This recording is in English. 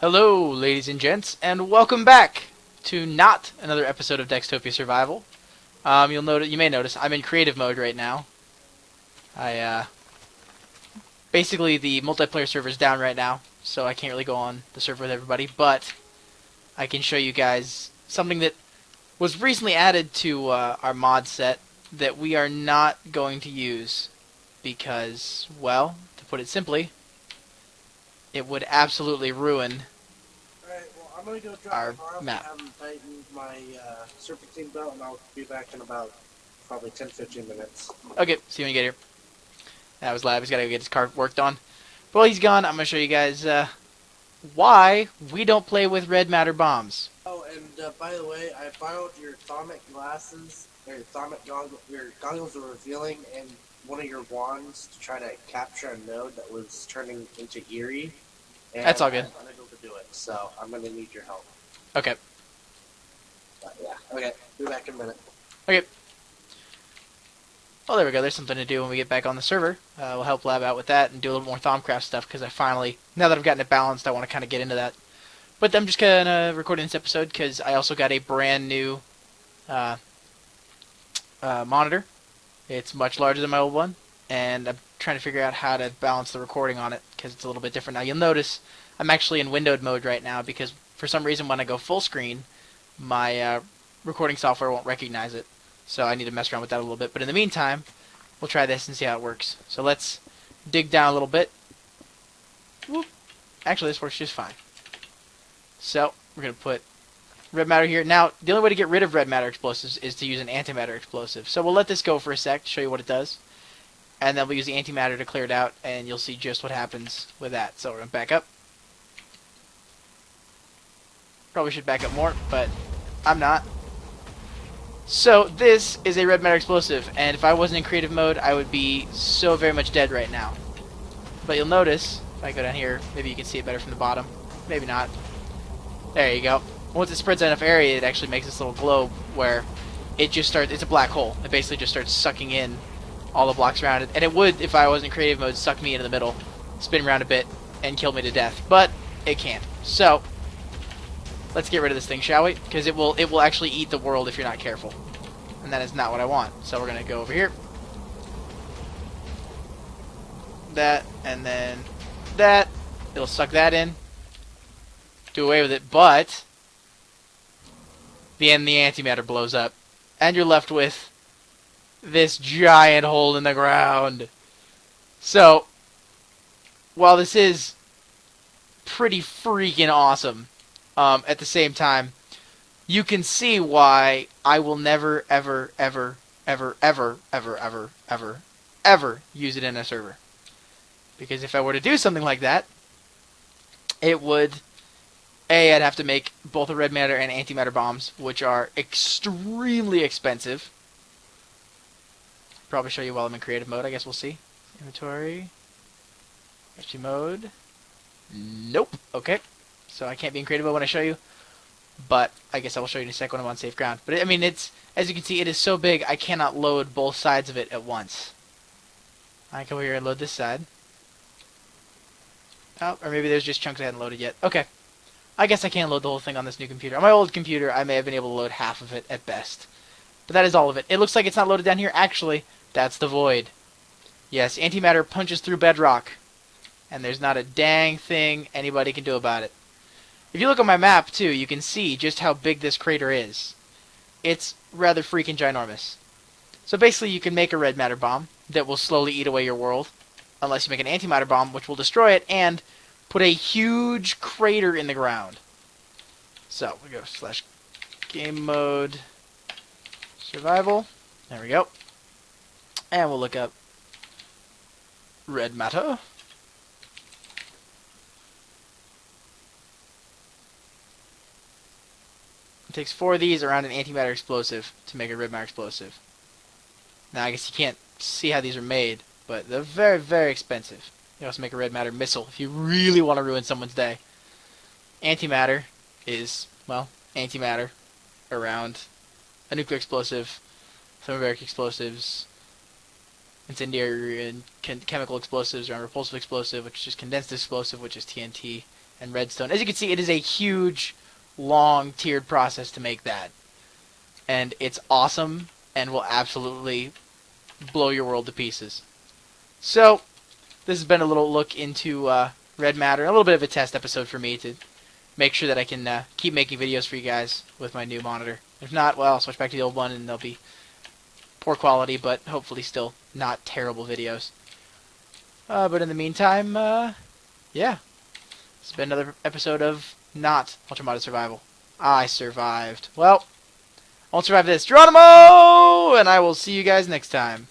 Hello, ladies and gents, and welcome back to not another episode of Daxtopia Survival. You may notice I'm in creative mode right now. Basically the multiplayer server is down right now, so I can't really go on the server with everybody. But I can show you guys something that was recently added to our mod set that we are not going to use because, well, to put it simply, it would absolutely ruin Alright, well, I'm gonna go drop our the car off. I map. haven't tightened my serpentine belt, and I'll be back in about probably 10-15 minutes. Okay, see you when you get here. That was Lab. He's got to go get his car worked on. But while he's gone, I'm going to show you guys why we don't play with red matter bombs. Oh, and by the way, I borrowed your thaumic glasses, or your thaumic goggles. Your goggles were revealing, and one of your wands to try to capture a node that was turning into Eerie. And That's all good. I'm unable to do it, so I'm gonna need your help. Okay. But yeah, okay, be back in a minute. Okay. Well, there we go. There's something to do when we get back on the server. We'll help Lab out with that and do a little more Thaumcraft stuff because I finally, now that I've gotten it balanced, I want to kind of get into that. But I'm just kind of recording this episode because I also got a brand new monitor. It's much larger than my old one, and I'm trying to figure out how to balance the recording on it because it's a little bit different now. You'll notice I'm actually in windowed mode right now because for some reason when I go full screen, my recording software won't recognize it. So I need to mess around with that a little bit. But in the meantime, we'll try this and see how it works. So let's dig down a little bit. Whoop. Actually, this works just fine. So we're going to put red matter here. Now, the only way to get rid of red matter explosives is to use an antimatter explosive. So we'll let this go for a sec to show you what it does. And then we'll use the antimatter to clear it out, and you'll see just what happens with that. So we're going to back up. Probably should back up more, but I'm not. So this is a red matter explosive, and if I wasn't in creative mode, I would be so very much dead right now. But you'll notice, if I go down here, maybe you can see it better from the bottom. Maybe not. There you go. Once it spreads out enough area, it actually makes this little globe where it just starts, it's a black hole. It basically just starts sucking in all the blocks around it. And it would, if I was in creative mode, suck me into the middle, spin around a bit, and kill me to death. But it can't. So let's get rid of this thing, shall we? Because it will actually eat the world if you're not careful. And that is not what I want. So we're going to go over here. That, and then that. It'll suck that in. Do away with it, but the antimatter blows up. And you're left with this giant hole in the ground. So, while this is pretty freaking awesome, at the same time, you can see why I will never, ever, ever, ever, ever, ever, ever, ever, ever use it in a server. Because if I were to do something like that, it would, I'd have to make both a red matter and antimatter bombs, which are extremely expensive. Probably show you while I'm in creative mode, I guess we'll see. Inventory. HP mode. Nope. Okay. So I can't be in creative mode when I show you. But I guess I will show you in a sec when I'm on safe ground. But I mean, it's, as you can see, it is so big I cannot load both sides of it at once. I come over here and load this side. Oh, or maybe there's just chunks I hadn't loaded yet. Okay. I guess I can't load the whole thing on this new computer. On my old computer, I may have been able to load half of it at best. But that is all of it. It looks like it's not loaded down here. Actually, that's the void. Yes, antimatter punches through bedrock. And there's not a dang thing anybody can do about it. If you look at my map, too, you can see just how big this crater is. It's rather freaking ginormous. So basically, you can make a red matter bomb that will slowly eat away your world. Unless you make an antimatter bomb, which will destroy it, and put a huge crater in the ground. So, we go / game mode survival. There we go. And we'll look up red matter. It takes 4 of these around an antimatter explosive to make a red matter explosive. Now, I guess you can't see how these are made, but they're very, very expensive. You also make a red matter missile if you really want to ruin someone's day. Antimatter is, well, antimatter around a nuclear explosive, thermobaric explosives, incendiary and chemical explosives around repulsive explosive, which is just condensed explosive, which is TNT, and redstone. As you can see, it is a huge, long, tiered process to make that. And it's awesome and will absolutely blow your world to pieces. So, this has been a little look into red matter, a little bit of a test episode for me to make sure that I can keep making videos for you guys with my new monitor. If not, well, I'll switch back to the old one and they'll be poor quality, but hopefully still not terrible videos. But in the meantime, yeah. It's been another episode of not Ultramodded Survival. I survived. Well, I won't survive this. Geronimo! And I will see you guys next time.